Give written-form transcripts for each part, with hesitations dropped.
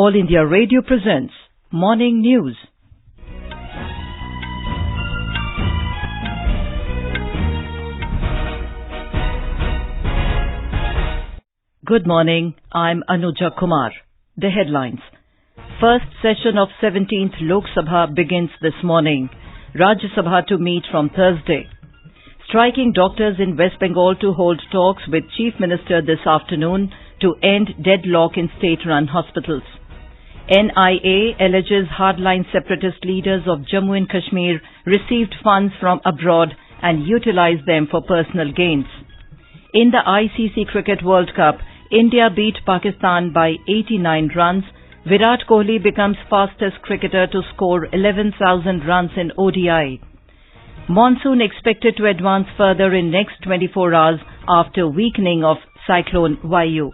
All India Radio presents Morning News. Good morning, I'm Anuja Kumar. The headlines. First session of 17th Lok Sabha begins this morning. Rajya Sabha to meet from Thursday. Striking doctors in West Bengal to hold talks with Chief Minister this afternoon to end deadlock in state-run hospitals. NIA alleges hardline separatist leaders of Jammu and Kashmir received funds from abroad and utilized them for personal gains. In the ICC Cricket World Cup, India beat Pakistan by 89 runs. Virat Kohli becomes fastest cricketer to score 11,000 runs in ODI. Monsoon expected to advance further in next 24 hours after weakening of Cyclone Vayu.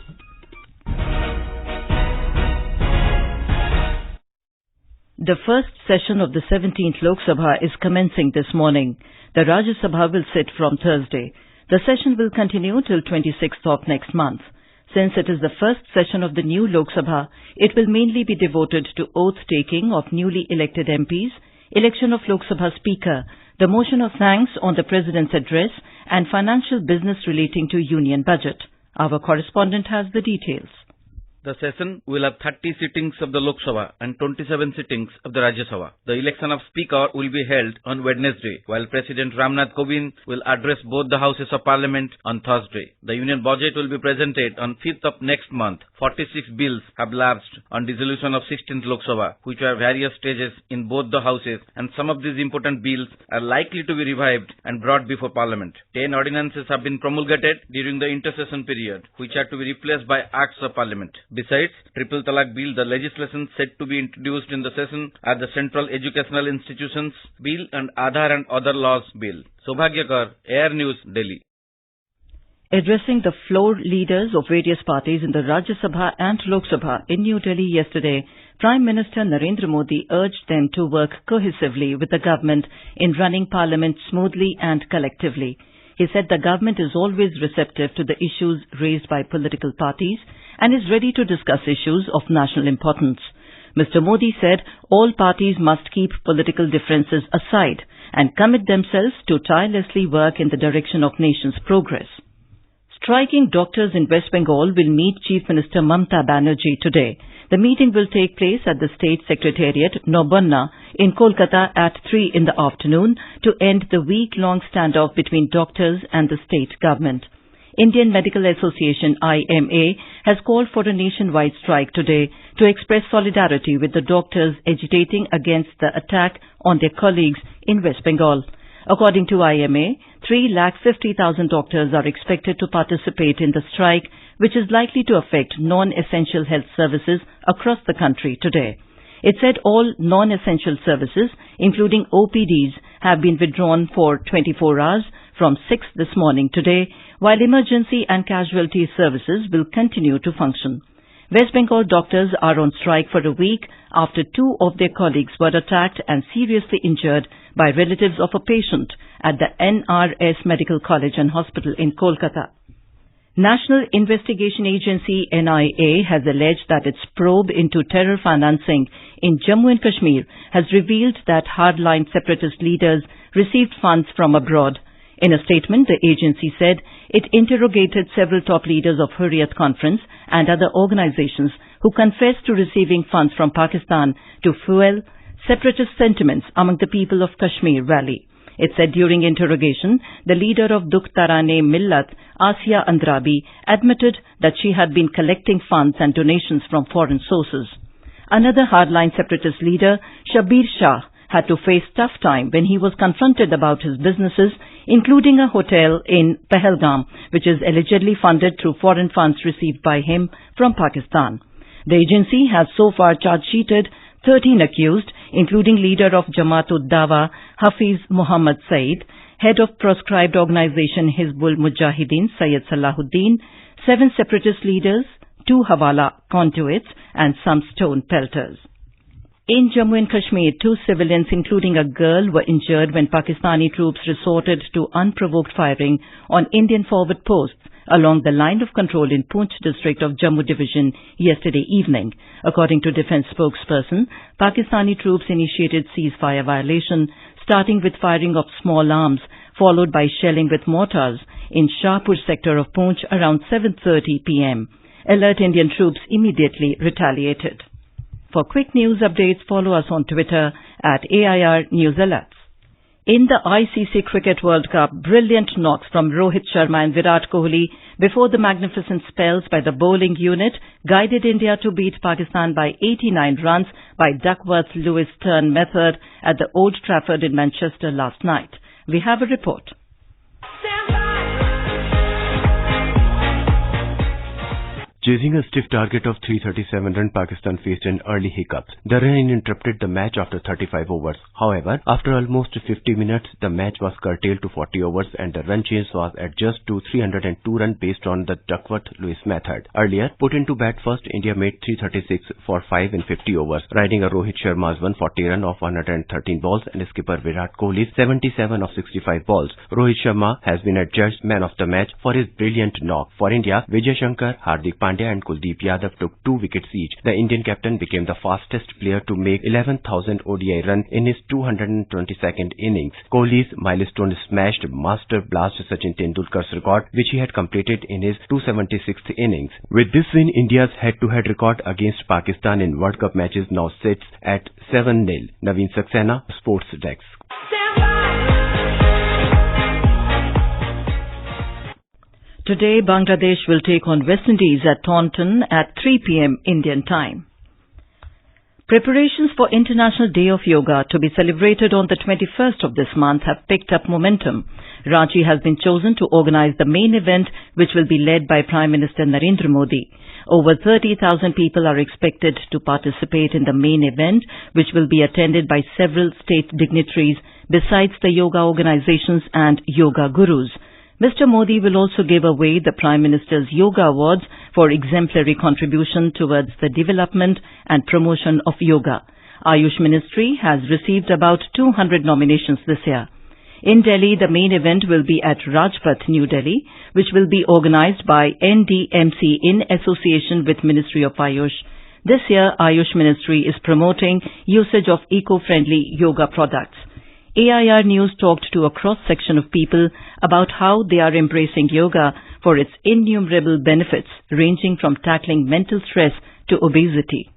The first session of the 17th Lok Sabha is commencing this morning. The Rajya Sabha will sit from Thursday. The session will continue till 26th of next month. Since it is the first session of the new Lok Sabha, it will mainly be devoted to oath-taking of newly elected MPs, election of Lok Sabha Speaker, the motion of thanks on the President's address, and financial business relating to Union budget. Our correspondent has the details. The session will have 30 sittings of the Lok Sabha and 27 sittings of the Rajya Sabha. The election of Speaker will be held on Wednesday, while President Ramnath Kovind will address both the Houses of Parliament on Thursday. The Union budget will be presented on 5th of next month. 46 bills have lapsed on dissolution of 16th Lok Sabha, which are various stages in both the Houses, and some of these important bills are likely to be revived and brought before Parliament. 10 ordinances have been promulgated during the intersession period, which are to be replaced by Acts of Parliament. Besides, Triple Talaq Bill, the legislation set to be introduced in the session are the Central Educational Institutions Bill and Aadhaar and Other Laws Bill. Sobhagyakar, Air News, Delhi. Addressing the floor leaders of various parties in the Rajya Sabha and Lok Sabha in New Delhi yesterday, Prime Minister Narendra Modi urged them to work cohesively with the government in running Parliament smoothly and collectively. He said the government is always receptive to the issues raised by political parties and is ready to discuss issues of national importance. Mr. Modi said all parties must keep political differences aside and commit themselves to tirelessly work in the direction of nation's progress. Striking doctors in West Bengal will meet Chief Minister Mamta Banerjee today. The meeting will take place at the State Secretariat, Nobonna, in Kolkata at 3 in the afternoon to end the week-long standoff between doctors and the state government. Indian Medical Association IMA has called for a nationwide strike today to express solidarity with the doctors agitating against the attack on their colleagues in West Bengal. According to IMA, 350,000 doctors are expected to participate in the strike, which is likely to affect non-essential health services across the country today. It said all non-essential services, including OPDs, have been withdrawn for 24 hours from 6 this morning today, while emergency and casualty services will continue to function. West Bengal doctors are on strike for a week after 2 of their colleagues were attacked and seriously injured by relatives of a patient at the NRS Medical College and Hospital in Kolkata. National Investigation Agency NIA has alleged that its probe into terror financing in Jammu and Kashmir has revealed that hardline separatist leaders received funds from abroad. In a statement, the agency said it interrogated several top leaders of Hurriyat Conference and other organizations who confessed to receiving funds from Pakistan to fuel separatist sentiments among the people of Kashmir Valley. It said during interrogation, the leader of Dukh Tarane Millat, Asiya Andrabi, admitted that she had been collecting funds and donations from foreign sources. Another hardline separatist leader, Shabir Shah, had to face tough time when he was confronted about his businesses, including a hotel in Pahalgam, which is allegedly funded through foreign funds received by him from Pakistan. The agency has so far charge-sheeted 13 accused, including leader of Jamaat-ud-Dawa, Hafiz Muhammad Saeed, head of proscribed organization Hizbul Mujahideen, Syed Salahuddin, 7 separatist leaders, 2 Hawala conduits, and some stone pelters. In Jammu and Kashmir, 2 civilians, including a girl, were injured when Pakistani troops resorted to unprovoked firing on Indian forward posts along the line of control in Poonch district of Jammu division yesterday evening. According to defence spokesperson, Pakistani troops initiated ceasefire violation, starting with firing of small arms, followed by shelling with mortars in Shahpur sector of Poonch around 7:30 p.m. Alert Indian troops immediately retaliated. For quick news updates, follow us on Twitter at AIR News Alerts. In the ICC Cricket World Cup, brilliant knocks from Rohit Sharma and Virat Kohli before the magnificent spells by the bowling unit guided India to beat Pakistan by 89 runs by Duckworth-Lewis turn method at the Old Trafford in Manchester last night. We have a report. Chasing a stiff target of 337 runs, Pakistan faced an early hiccup. The rain interrupted the match after 35 overs. However, after almost 50 minutes, the match was curtailed to 40 overs and the run chase was adjusted to 302 runs based on the Duckworth-Lewis method. Earlier, put into bat first, India made 336 for 5 in 50 overs, riding a Rohit Sharma's 140 run of 113 balls and skipper Virat Kohli's 77 of 65 balls. Rohit Sharma has been adjudged man of the match for his brilliant knock. For India, Vijay Shankar, Hardik Pandya and Kuldeep Yadav took 2 wickets each. The Indian captain became the fastest player to make 11,000 ODI runs in his 222nd innings. Kohli's milestone smashed master blast Sachin Tendulkar's record, which he had completed in his 276th innings. With this win, India's head-to-head record against Pakistan in World Cup matches now sits at 7-0. Naveen Saxena, Sports Desk. Today, Bangladesh will take on West Indies at Taunton at 3 p.m. Indian time. Preparations for International Day of Yoga to be celebrated on the 21st of this month have picked up momentum. Ranchi has been chosen to organize the main event, which will be led by Prime Minister Narendra Modi. Over 30,000 people are expected to participate in the main event, which will be attended by several state dignitaries besides the yoga organizations and yoga gurus. Mr. Modi will also give away the Prime Minister's Yoga Awards for exemplary contribution towards the development and promotion of yoga. Ayush Ministry has received about 200 nominations this year. In Delhi, the main event will be at Rajpath, New Delhi, which will be organized by NDMC in association with Ministry of Ayush. This year, Ayush Ministry is promoting usage of eco-friendly yoga products. AIR News talked to a cross-section of people about how they are embracing yoga for its innumerable benefits, ranging from tackling mental stress to obesity.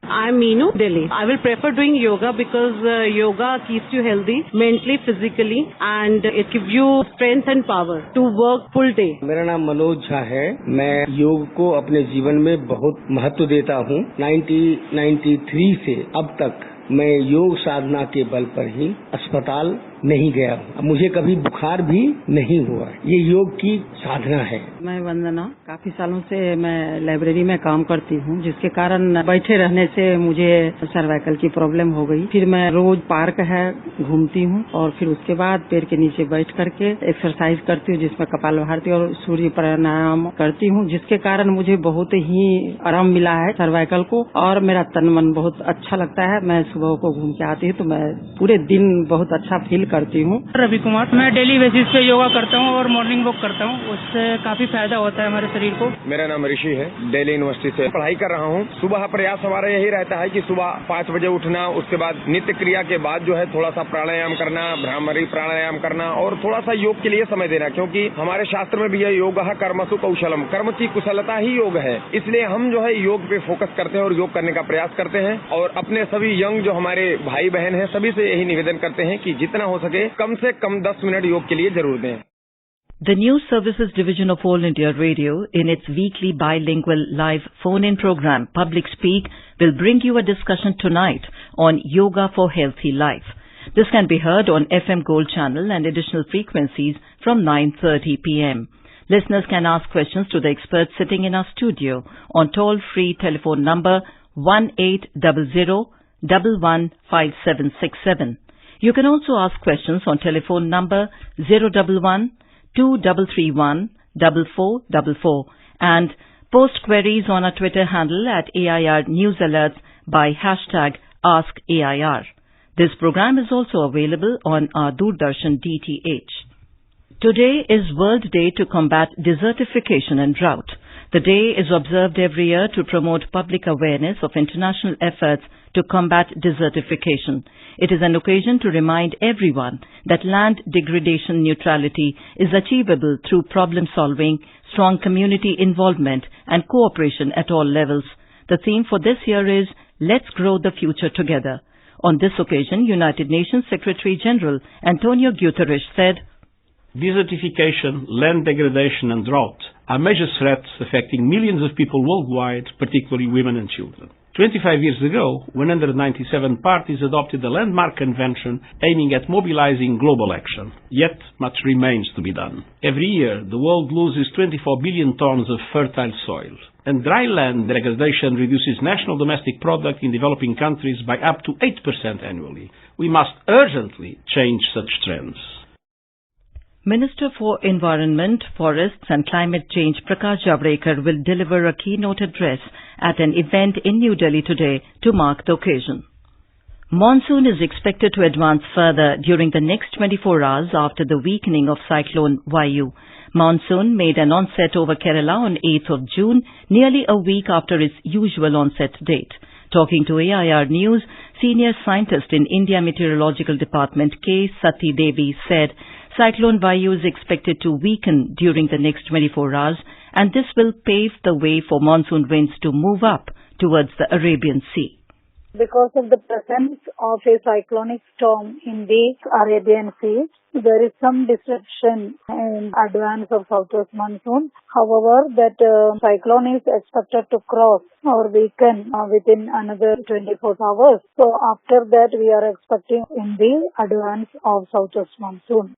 I'm Meenu, Delhi. I will prefer doing yoga because yoga keeps you healthy, mentally, physically, and it gives you strength and power to work full day. मेरा नाम मनोज झा है। मैं योग को अपने जीवन में बहुत महत्व देता हूँ। 1993 से अब तक मैं योग साधना के बल पर ही अस्पताल नहीं गया हूँ। मुझे कभी बुखार भी नहीं हुआ। ये योग की साधना है। मैं वंदना, काफी सालों से मैं लाइब्रेरी में काम करती हूँ, जिसके कारण बैठे रहने से मुझे सर्वाइकल की प्रॉब्लम हो गई। फिर मैं रोज पार्क है घूमती हूँ और फिर उसके बाद पेड़ के नीचे बैठ करके एक्सरसाइज करती हूँ, जिसमें कपालभाति और सूर्य प्राणायाम करती हूँ, जिसके कारण मुझे बहुत ही आराम मिला है सर्वाइकल को और मेरा तन मन बहुत अच्छा लगता है। मैं सुबह को घूम के आती हूँ तो मैं पूरे दिन बहुत अच्छा फील करती हूँ। रवि कुमार, मैं डेली बेसिस पे योगा करता हूँ और मॉर्निंग वॉक करता हूँ, उससे काफी फायदा होता है हमारे शरीर को। मेरा नाम ऋषि है, दिल्ली यूनिवर्सिटी से पढ़ाई कर रहा हूँ। सुबह प्रयास हमारा यही रहता है कि सुबह 5 बजे उठना, उसके बाद नित्य क्रिया के बाद जो है थोड़ा सा प्राणायाम करना, भ्रामरी प्राणायाम करना और थोड़ा सा योग के लिए समय देना, क्योंकि हमारे शास्त्र में भी है योग कर्मसु कौशलम, कर्म की कुशलता ही योग है। इसलिए हम जो है योग पे फोकस करते हैं और योग करने का प्रयास करते हैं और अपने सभी यंग जो हमारे भाई बहन हैं सभी से यही निवेदन करते हैं कि जितना हो सके कम से कम 10 मिनट योग के लिए जरूर दें। The News Services Division of All India Radio, in its weekly bilingual live phone-in program, Public Speak, will bring you a discussion tonight on Yoga for Healthy Life. This can be heard on FM Gold Channel and additional frequencies from 9:30 p.m. Listeners can ask questions to the experts sitting in our studio on toll-free telephone number 1800-115767. You can also ask questions on telephone number 011-2331-4444 and post queries on our Twitter handle at AIR News Alerts by hashtag Ask AIR. This program is also available on our Doordarshan DTH. Today is World Day to combat desertification and drought. The day is observed every year to promote public awareness of international efforts to combat desertification. It is an occasion to remind everyone that land degradation neutrality is achievable through problem solving, strong community involvement and cooperation at all levels. The theme for this year is Let's Grow the Future Together. On this occasion, United Nations Secretary General Antonio Guterres said, "Desertification, land degradation and drought are major threats affecting millions of people worldwide, particularly women and children. 25 years ago, 197 parties adopted a landmark convention aiming at mobilizing global action. Yet, much remains to be done. Every year, the world loses 24 billion tons of fertile soil, and dry land degradation reduces national domestic product in developing countries by up to 8% annually. We must urgently change such trends." Minister for Environment, Forests and Climate Change Prakash Javadekar will deliver a keynote address at an event in New Delhi today to mark the occasion. Monsoon is expected to advance further during the next 24 hours after the weakening of Cyclone Vayu. Monsoon made an onset over Kerala on 8th of June, nearly a week after its usual onset date. Talking to AIR News, senior scientist in India Meteorological Department K. Sati Devi said, Cyclone Vayu is expected to weaken during the next 24 hours, and this will pave the way for monsoon winds to move up towards the Arabian Sea. Because of the presence of a cyclonic storm in the Arabian Sea, there is some disruption in advance of southwest monsoon. However, that cyclone is expected to cross or weaken within another 24 hours. So after that, we are expecting in the advance of southwest monsoon.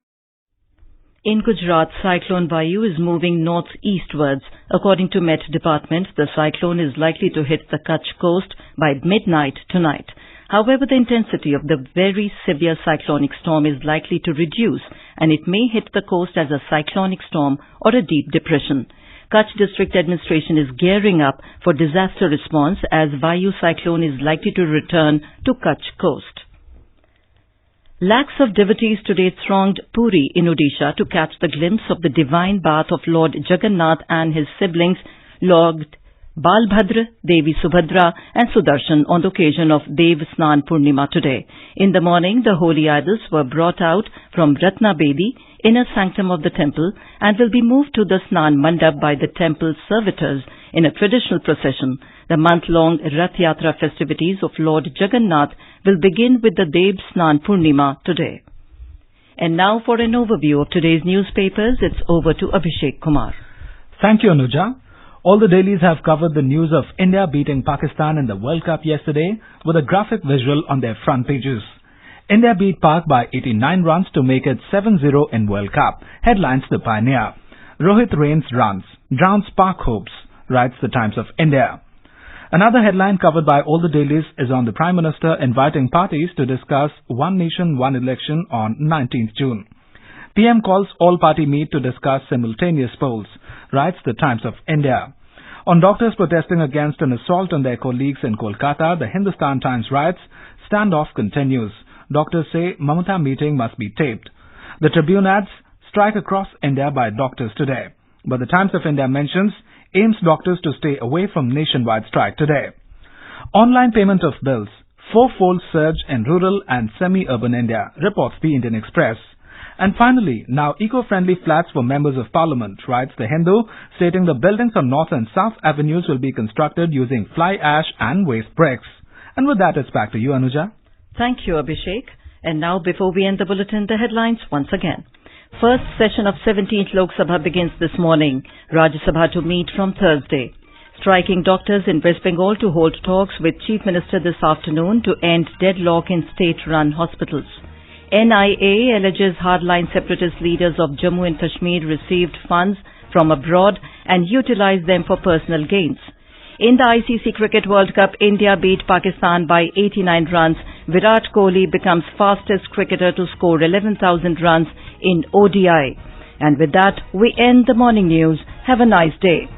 In Gujarat, Cyclone Vayu is moving northeastwards. According to Met Department, the cyclone is likely to hit the Kutch coast by midnight tonight. However, the intensity of the very severe cyclonic storm is likely to reduce, and it may hit the coast as a cyclonic storm or a deep depression. Kutch District Administration is gearing up for disaster response as Vayu cyclone is likely to return to Kutch coast. Lakhs of devotees today thronged Puri in Odisha to catch the glimpse of the divine bath of Lord Jagannath and his siblings, Lord Balbhadra, Devi Subhadra and Sudarshan on the occasion of Dev Snan Purnima today. In the morning, the holy idols were brought out from Ratna Bedi, inner sanctum of the temple, and will be moved to the Snan Mandap by the temple servitors in a traditional procession. The month-long Rath Yatra festivities of Lord Jagannath will begin with the Dev Snan Purnima today. And now for an overview of today's newspapers, it's over to Abhishek Kumar. Thank you, Anuja. All the dailies have covered the news of India beating Pakistan in the World Cup yesterday with a graphic visual on their front pages. India beat Pak by 89 runs to make it 7-0 in World Cup, headlines the Pioneer. Rohit Rains runs, drowns Pak hopes, writes the Times of India. Another headline covered by all the dailies is on the Prime Minister inviting parties to discuss One Nation, One Election on 19th June. PM calls all-party meet to discuss simultaneous polls, writes the Times of India. On doctors protesting against an assault on their colleagues in Kolkata, the Hindustan Times writes, standoff continues. Doctors say Mamata meeting must be taped. The Tribune adds, strike across India by doctors today. But the Times of India mentions, aims doctors to stay away from nationwide strike today. Online payment of bills, fourfold surge in rural and semi-urban India, reports the Indian Express. And finally, now eco-friendly flats for members of parliament, writes the Hindu, stating the buildings on North and South avenues will be constructed using fly ash and waste bricks. And with that, it's back to you, Anuja. Thank you, Abhishek. And now, before we end the bulletin, the headlines once again. First session of 17th Lok Sabha begins this morning. Rajya Sabha to meet from Thursday. Striking doctors in West Bengal to hold talks with Chief Minister this afternoon to end deadlock in state-run hospitals. NIA alleges hardline separatist leaders of Jammu and Kashmir received funds from abroad and utilized them for personal gains. In the ICC Cricket World Cup, India beat Pakistan by 89 runs. Virat Kohli becomes fastest cricketer to score 11,000 runs in ODI. And with that, we end the morning news. Have a nice day.